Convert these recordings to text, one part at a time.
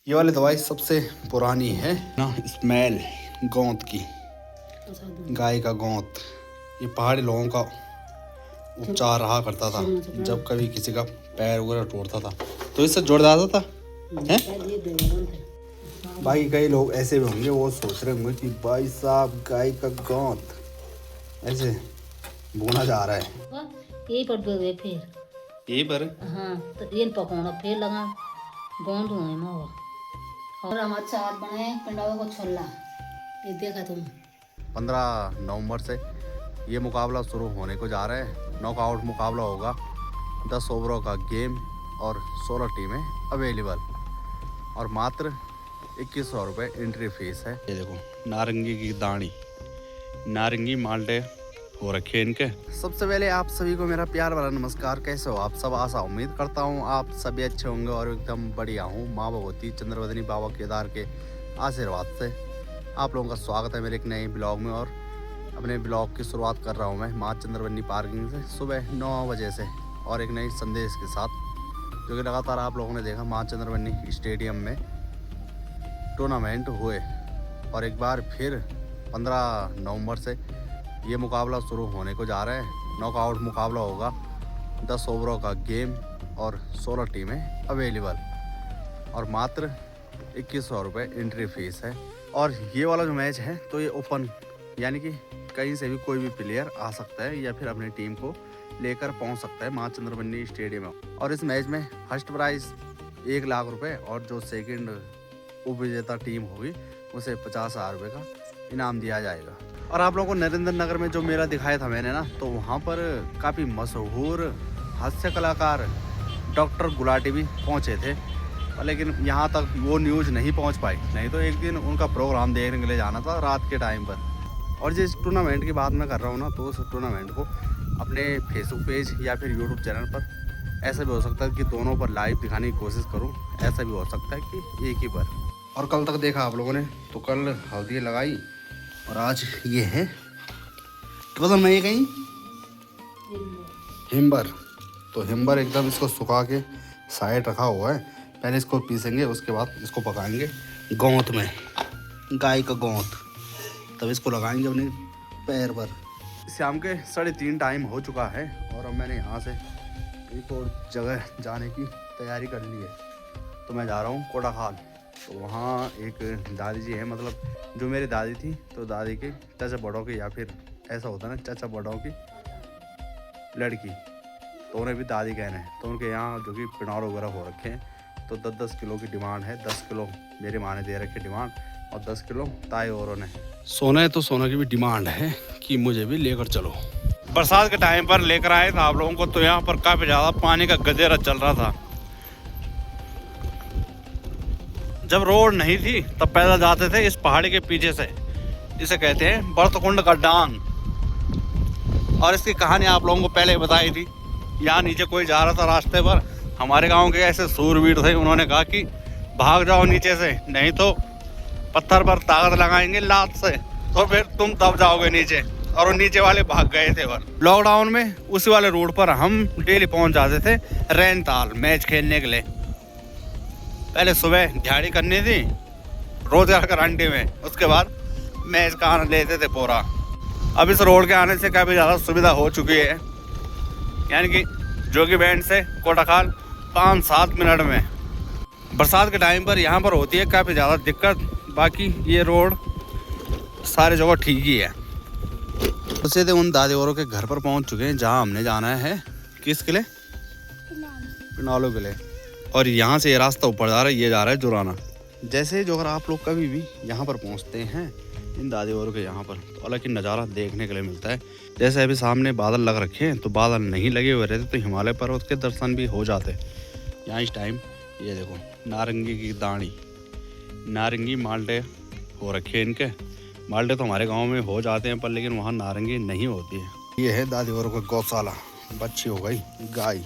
ये वाली दवाई सबसे पुरानी है ना, स्मेल गोंद की, गाय का गोंद। ये पहाड़ी लोगों का उपचार रहा करता था जब कभी किसी का पैर वगैरह टूटता था तो इससे जोड़ जाता था हैं? भाई कई लोग ऐसे भी होंगे, वो सोच रहे होंगे कि भाई साहब गाय का गोंद ऐसे भुना जा रहा है। यही पर गए फिर यही पर हाँ तो ये पकाना फिर लगा गोंद हुए में हुआ और हम अचार बनाए पिंडावे को छोला। ये देखा तुम 15 नवंबर से ये मुकाबला शुरू होने को जा रहा है। नॉकआउट मुकाबला होगा, 10 ओवरों का गेम और 16 टीमें अवेलेबल और मात्र 2100 रुपये एंट्री फीस है। ये देखो नारंगी की दाढ़ी, नारंगी माल्टे हो रखे इनके। सबसे पहले आप सभी को मेरा प्यार वाला नमस्कार। कैसे हो आप सब? आशा उम्मीद करता हूँ आप सभी अच्छे होंगे और एकदम बढ़िया हूँ। माँ भगवती चंद्रवदनी बाबा केदार के आशीर्वाद से आप लोगों का स्वागत है मेरे एक नए ब्लॉग में। और अपने ब्लॉग की शुरुआत कर रहा हूँ मैं माँ चंद्रवदनी पार्किंग से सुबह 9 बजे से और एक नई संदेश के साथ, जो कि लगातार आप लोगों ने देखा माँ चंद्रवदनी स्टेडियम में टूर्नामेंट हुए। और एक बार फिर 15 नवंबर से ये मुकाबला शुरू होने को जा रहा है। नॉकआउट मुकाबला होगा, 10 ओवरों का गेम और 16 टीमें अवेलेबल और मात्र 2100 रुपये एंट्री फीस है। और ये वाला जो मैच है तो ये ओपन, यानी कि कहीं से भी कोई भी प्लेयर आ सकता है या फिर अपनी टीम को लेकर पहुंच सकता है माँ चंद्रवदनी स्टेडियम में। और इस मैच में फर्स्ट प्राइज़ 1 लाख रुपये और जो सेकंड उपविजेता टीम होगी उसे 50,000 रुपये का इनाम दिया जाएगा। और आप लोगों को नरेंद्र नगर में जो मेला दिखाया था मैंने ना, तो वहाँ पर काफ़ी मशहूर हास्य कलाकार डॉक्टर गुलाटी भी पहुँचे थे, लेकिन यहाँ तक वो न्यूज़ नहीं पहुँच पाई। नहीं तो एक दिन उनका प्रोग्राम देखने के लिए जाना था रात के टाइम पर। और जिस टूर्नामेंट की बात मैं कर रहा हूँ ना, तो उस टूर्नामेंट को अपने फेसबुक पेज या फिर यूट्यूब चैनल पर ऐसा भी हो सकता है कि दोनों पर लाइव दिखाने की कोशिश करूँ, ऐसा भी हो सकता है कि एक ही पर। और कल तक देखा आप लोगों ने, तो कल हल्दी लगाई और आज ये है बदल में ये कहीं हिम्बर। तो हिम्बर एकदम इसको सुखा के साइड रखा हुआ है। पहले इसको पीसेंगे, उसके बाद इसको पकाएंगे गोंद में, गाय का गोंद, तब इसको लगाएंगे अपने पैर पर। शाम के 3:30 टाइम हो चुका है और अब मैंने यहाँ से एक और जगह जाने की तैयारी कर ली है। तो मैं जा रहा हूँ कोटाखाल। तो वहाँ एक दादी जी है, मतलब जो मेरी दादी थी, तो दादी के चाचा बड़ों की, या फिर ऐसा होता है ना चाचा बड़ों की लड़की, तो उन्हें भी दादी कहना है। तो उनके यहाँ जो कि पिनार वगैरह हो रखे हैं, तो 10-10 किलो की डिमांड है। 10 किलो मेरी माँ ने दे रखी डिमांड और 10 किलो ताई औरों ने। सोना है तो सोना की भी डिमांड है कि मुझे भी लेकर चलो। बरसात के टाइम पर लेकर आए थे आप लोगों को, तो यहाँ पर काफ़ी ज़्यादा पानी का गदेरा चल रहा था। जब रोड नहीं थी तब पैदल जाते थे इस पहाड़ी के पीछे से, जिसे कहते हैं बर्तकुंड का डांग। और इसकी कहानी आप लोगों को पहले बताई थी। यहाँ नीचे कोई जा रहा था रास्ते पर, हमारे गांव के ऐसे सूरवीर थे, उन्होंने कहा कि भाग जाओ नीचे से, नहीं तो पत्थर पर ताकत लगाएंगे लात से, तो फिर तुम दब जाओगे नीचे। और वो नीचे वाले भाग गए थे। और लॉकडाउन में उसी वाले रोड पर हम डेली पहुंच जाते थे रैनताल मैच खेलने के लिए। पहले सुबह दिहाड़ी करनी थी रोजगार गारंटी में, उसके बाद मैच का आनंद लेते थे पूरा। अब इस रोड के आने से काफ़ी ज़्यादा सुविधा हो चुकी है, यानी कि जोगी बैंड से कोटाखाल 5-7 मिनट में। बरसात के टाइम पर यहाँ पर होती है काफ़ी ज़्यादा दिक्कत, बाकी ये रोड सारी जगह ठीक ही है। तो सीधे उन दादी औरों के घर पर पहुँच चुके हैं जहाँ हमने जाना है। किस किले? पिनालो किले। और यहाँ से ये रास्ता ऊपर जा रहा है, ये जा रहा है जुराना। जैसे जो अगर आप लोग कभी भी यहाँ पर पहुँचते हैं इन दादी औरों के यहाँ पर, तो अलग ही नज़ारा देखने के लिए मिलता है। जैसे अभी सामने बादल लग रखे हैं, तो बादल नहीं लगे हुए रहते तो हिमालय पर्वत के दर्शन भी हो जाते। यहाँ इस टाइम ये देखो नारंगी की दाढ़ी, नारंगी माल्टे हो रखे हैं इनके। माल्टे तो हमारे गाँव में हो जाते हैं पर लेकिन वहाँ नारंगी नहीं होती है। ये है दादी औरों का गौशाला, बच्ची हो गई गाय।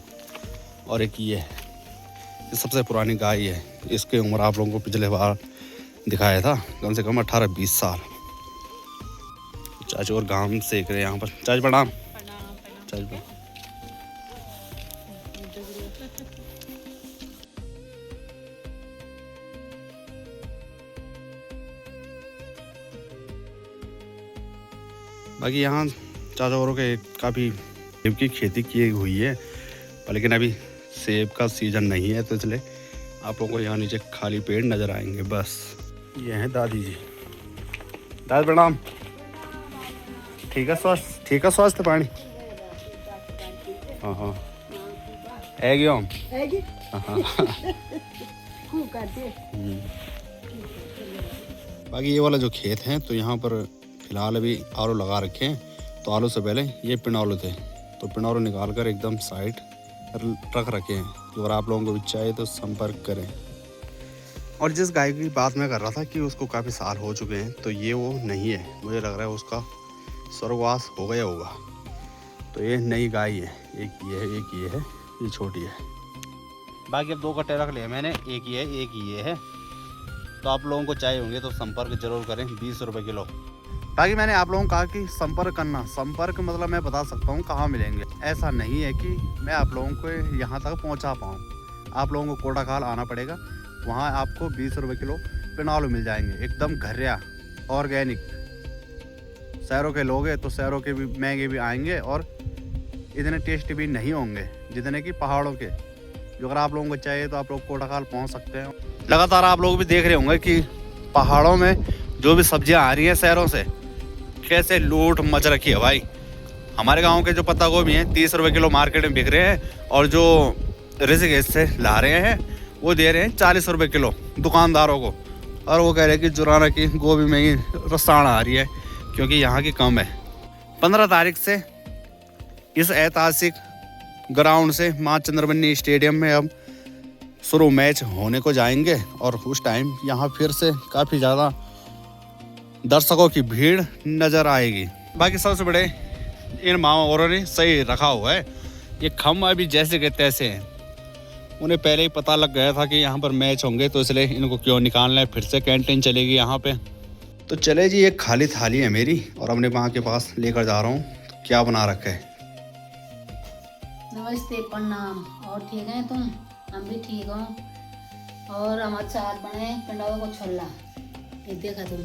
और एक ये सबसे पुरानी गाय है, इसकी उम्र आप लोगों को पिछले बार दिखाया था, कम से कम 18-20 साल। चाचू और गांव सेक रहे यहाँ पर। चाच प्रणाम। चाच प्रणाम। बाकी यहाँ चाचा औरों के काफ़ी सेब की खेती की हुई है, लेकिन अभी सेब का सीज़न नहीं है, तो इसलिए आप लोगों को यहाँ नीचे खाली पेड़ नज़र आएंगे बस। ये हैं दादी जी। दादी प्रणाम। ठीक है स्वास्थ्य पानी। हाँ हाँ है गया हम। बाकी ये वाला जो खेत है, तो यहाँ पर फिलहाल अभी आलू लगा रखे हैं। तो आलू से पहले ये पिनौलू थे, तो पिनौलू निकाल कर एकदम साइड रख रखे हैं। तो अगर आप लोगों को भी चाहिए तो संपर्क करें। और जिस गाय की बात मैं कर रहा था कि उसको काफ़ी साल हो चुके हैं, तो ये वो नहीं है, मुझे लग रहा है उसका स्वर्गवास हो गया होगा। तो ये नई गाय है, एक ये है, एक ये है, ये छोटी है। बाकी अब 2 कट्टे रख लिए मैंने, एक ये है, एक ये है। तो आप लोगों को चाहिए होंगे तो संपर्क जरूर करें, 20 रुपये किलो। बाकी मैंने आप लोगों को कहा कि संपर्क करना, संपर्क मतलब मैं बता सकता हूँ कहाँ मिलेंगे। ऐसा नहीं है कि मैं आप लोगों को यहाँ तक पहुँचा पाऊँ। आप लोगों को कोटाखाल आना पड़ेगा, वहाँ आपको 20 रुपये किलो पिनौलू मिल जाएंगे, एकदम घरिया ऑर्गेनिक। शहरों के लोग हैं तो शहरों के भी महंगे भी आएंगे और इतने टेस्टी भी नहीं होंगे जितने कि पहाड़ों के। जो अगर आप लोगों को चाहिए तो आप लोग कोटाखाल पहुँच सकते हैं। लगातार आप लोग भी देख रहे होंगे कि पहाड़ों में जो भी सब्जियां आ रही हैं शहरों से, कैसे लूट मच रखी है भाई। हमारे गांव के जो पत्ता गोभी हैं 30 रुपये किलो मार्केट में बिक रहे हैं, और जो ऋषिकेश से ला रहे हैं वो दे रहे हैं 40 रुपये किलो दुकानदारों को। और वो कह रहे हैं कि जुराना की गोभी में ही रसायन आ रही है, क्योंकि यहाँ की कम है। 15 तारीख से इस ऐतिहासिक ग्राउंड से माँ चंद्रमनी स्टेडियम में अब शुरू मैच होने को जाएंगे, और उस टाइम यहाँ फिर से काफ़ी ज़्यादा दर्शकों की भीड़ नज़र आएगी। बाकी सबसे बड़े इन माओ औरों ने सही रखा हुआ है, ये खम अभी जैसे के तैसे हैं। उन्हें पहले ही पता लग गया था कि यहाँ पर मैच होंगे, तो इसलिए इनको क्यों निकालना है, फिर से कैंटीन चलेगी यहाँ पे। तो चले जी, एक खाली थाली है मेरी और अपने माँ के पास लेकर जा रहा हूँ। तो क्या बना रखा है? नमस्ते, प्रणाम। और ठीक हैं तुम? हम भी ठीक हो। और हमारे चार बने पिंडाओं को छोला, ये देखा तुम।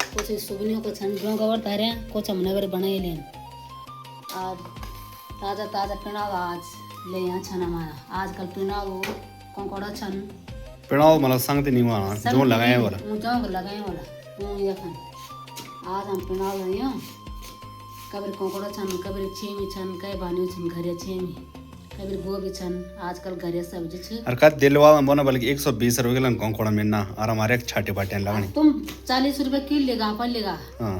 कुछ सुगनियों को छन गवर तारे, कुछ हमने घर बनाए लेन। और ताज़ा ताज़ा पिंडाव आज ले यहाँ छन हमारा। आजकल पिंडाव कंकोड़ा छन पिंडाव मतलब संगति नहीं हुआ, जो लगाए वाला जो लगाए वाला ये खन। आज हम पिंडाव गए हैं, कभी कंकोड़ा छन, कभी छेमी छन, कई बानी छन घरे छेमी, कभी गोभी छन। आजकल घरे सब्जी छ। और का दिलवा में बोना बल्कि 120 रुपए किलो कंकोड़ा मिलना, और हमारे एक छाटे पाटे लगानी। तुम 40 रुपए किलो लेगा, अपन लेगा। हाँ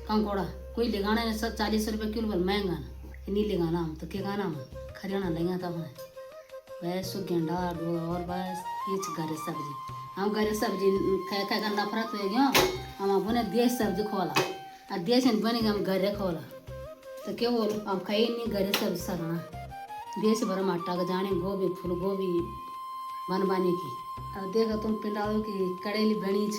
कंकोड़ा कोई लेगाना है, सब 40 रुपए किलो पर महंगा ना, नहीं लेगाना हम तो के गाना हम खरियाना लेगा तब बस गेंडा और बस ये घरे सब्जी। हम घरे सब्जी खाए खाए का नफरत हो गया। हम अपने देश सब्जी खोला और देश बनेगा हम घरे खोला, तो क्या बोलो हम खाई नहीं घरे सब्जी सरना। देश भर में आटा का जाने गोभी फूल गोभी बन बाने की। अब देखो तुम पिंडाओ की कड़ेली बनी छ,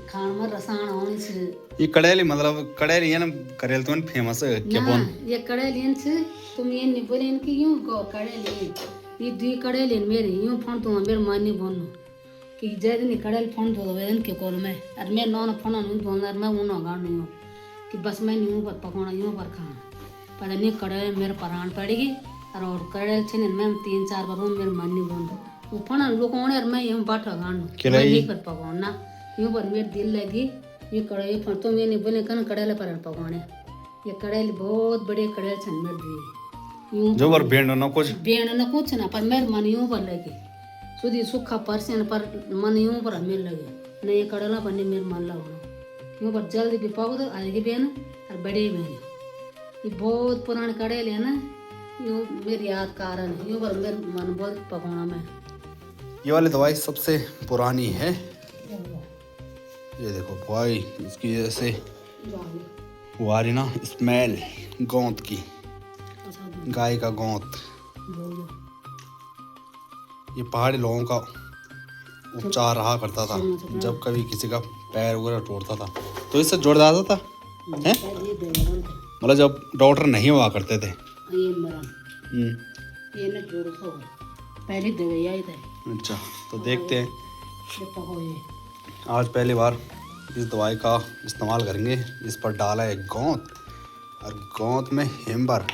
खान में रसायन होनी छ। ये कड़ेली मतलब कड़ेली है ना, करेल तो फेमस है क्या बोन? ये कड़ेली छ, तुम ये नहीं बोले इनकी यूं गो कड़ेली, ये दुई कड़ेली मेरी यूं फोन तो मेरे मन नहीं बोलनो कि जैसे नहीं कड़ेल फोन तो वेदन के कोल में, और मैं नॉन फोन नहीं बोलना, मैं उन गाड़ नहीं हूँ कि बस मैं यूं पर पकाना यूं पर खाना। पता नहीं कड़ेल मेरे प्राण पड़ेगी, और कड़ेल छे मैं 3-4 बार मेरे मन नहीं बोल वो फोन लोग और मैं यूं बाटा गाड़ू नहीं पर पकाना यूं पर मेरे दिल लगी। ये कड़ेल फोन तो मैं नहीं बोले कन कड़ेल पर पकाने। ये कड़ेल बहुत बड़े कड़ेल छन मेरे दी यूं जो बार बेंड ना कुछ ना, पर मेरे मन यूं पर लगे सुधी सूखा परसेन पर मन यूं पर मेरे लगे नहीं। ये कड़ेला पर नहीं मेरे मन लगा यूं पर जल्दी भी पक दो आगे बेन और बड़े बेन। ये बहुत पुराने कड़ेल है ना, यूं मेरी याद कारण यूं पर मेरे मन बहुत पकाना में। ये वाली दवाई सबसे पुरानी है, ये देखो भाई, इसकी जैसे वारी ना स्मेल गोंद की, गाय का गोंद। ये पहाड़ी लोगों का उपचार रहा करता था, जब कभी किसी का पैर वगैरह टूटता था तो इससे जोड़ जाता था हैं, मतलब जब डॉक्टर नहीं हुआ करते थे। ये ना जोड़ तो पहले दवाई आई थी। अच्छा, तो देखते हैं आज पहली बार इस दवाई का इस्तेमाल करेंगे। इस पर डाला है गोंद और गोंद में हिम्बर।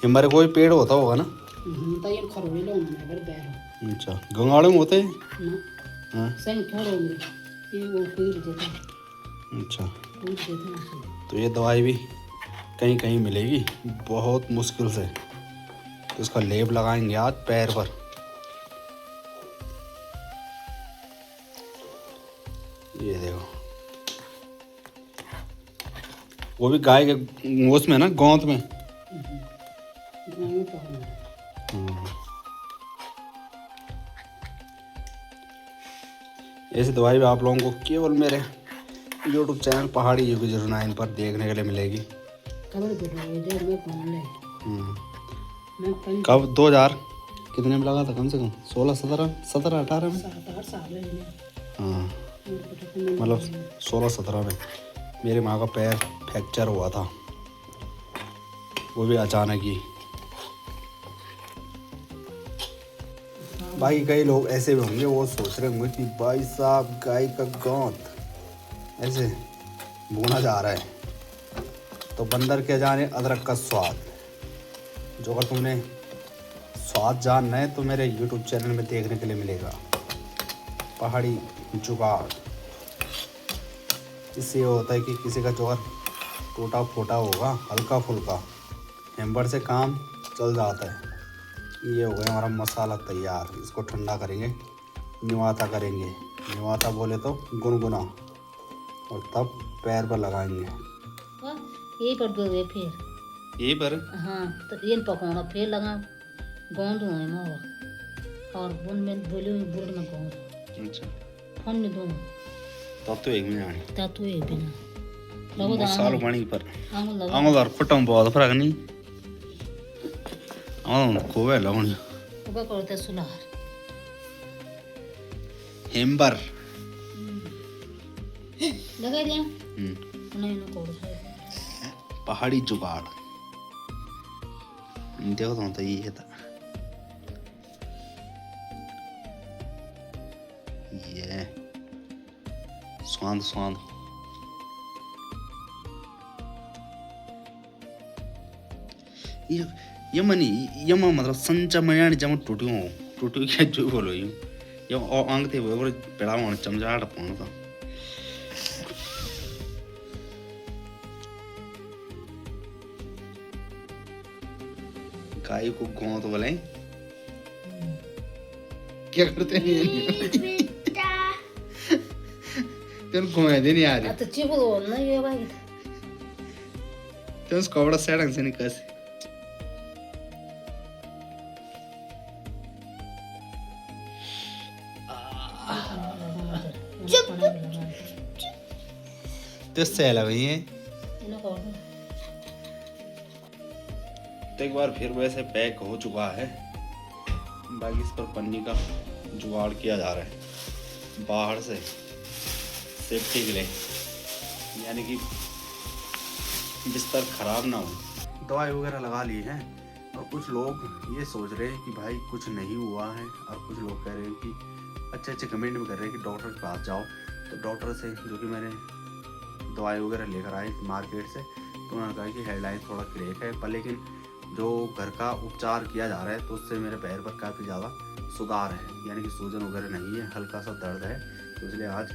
हिम्बर कोई पेड़ होता होगा ना? तो ये खरोड़े लो ना बर बैर अच्छा, गंगाड़े में होते हैं? ना हाँ सही थोड़ो में ये वो पीर देता अच्छा, पीर देता तो ये दवाई भी कहीं कहीं मिलेगी, बहुत मुश्किल से। तो इसका लेप लगाएंगे आज पैर पर। ये देखो, वो भी गाय के उसमें ना, गोंद में। गाँव तो है ऐसी दवाई भी आप लोगों को केवल मेरे यूट्यूब चैनल पहाड़ी योगी 09 पर देखने के लिए मिलेगी। कबर बैठा है जो मैं कौन ले मैं कहीं कब 2000 कितने में लगा था? कम से कम 16 17 18 में। 7-8 साल है हाँ, मैंने मतलब 16-17 में मेरी माँ का पैर फ्रैक्चर हुआ था, वो भी अचानक ही। बाकी कई लोग ऐसे भी होंगे, वो सोच रहे होंगे कि भाई साहब गाय का गोंद ऐसे भुना जा रहा है। तो बंदर क्या जाने अदरक का स्वाद। जो अगर तुमने स्वाद जानना है तो मेरे YouTube चैनल में देखने के लिए मिलेगा, पहाड़ी जुगाड़। इससे ये होता है कि किसी का जोगर टूटा फूटा होगा, हल्का फुल्का हेम्बर से काम चल जाता है। ये हो गया हमारा मसाला तैयार। इसको ठंडा करेंगे, निवाता करेंगे। निवाता बोले तो गुनगुना, और तब पैर पर लगाएंगे। यही पर दो वे फिर यही पर हाँ तो ये पकाना फिर लगा गोंद हुए मावा और बुन में बोले बुर में गोंद अच्छा, फोन में दोनों तब तो एक मिनट आनी तातु ये बिना लगो मसालो पानी पर आंगल लगो आंगल और खुटम बहुत फर्क नहीं। कोवे लगनी उबा करते सुलार हेम्बर। लगा दिया नहीं ना कोड़ पहाड़ी जुगाड़। देखो तो ये था, ये स्वाद स्वाद। ये मनी ये मतलब संचा मयानी जम टूटियो क्या जो बोलो ये आंग थे वो पेड़ा होना चमचा टपाना था। गाय को गोंद बोले क्या करते हैं? तेन घुमा दे नहीं आ रही तो चिपो ना ये भाई तेन कपड़ा सेट से नहीं कैसे तो सह लग गई है। तो एक बार फिर वैसे पैक हो चुका है, बाकी इस पर पन्नी का जुगाड़ किया जा रहा है बाहर से सेफ्टी के लिए, यानी कि बिस्तर खराब ना हो। दवाई वगैरह लगा ली है और कुछ लोग ये सोच रहे हैं कि भाई कुछ नहीं हुआ है, और कुछ लोग कह रहे हैं कि अच्छे कमेंट भी कर रहे हैं कि डॉक्टर के पास जाओ। तो डॉक्टर से जो कि मैंने दवाई वगैरह लेकर आए मार्केट से, तो उन्होंने कहा कि हेडलाइन थोड़ा क्रैक है, पर लेकिन जो घर का उपचार किया जा रहा है तो उससे मेरे पैर पर काफ़ी ज़्यादा सुधार है, यानी कि सूजन वगैरह नहीं है, हल्का सा दर्द है। तो इसलिए आज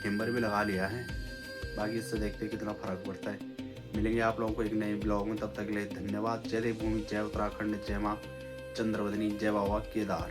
हिम्बर भी लगा लिया है। बाकी इससे देखते हैं कितना फ़र्क पड़ता है। मिलेंगे आप लोगों को एक नए ब्लॉग में, तब तक के लिए धन्यवाद। जय देवभूमि, जय उत्तराखंड, जय माँ चंद्रवदनी, जय बाबा केदार।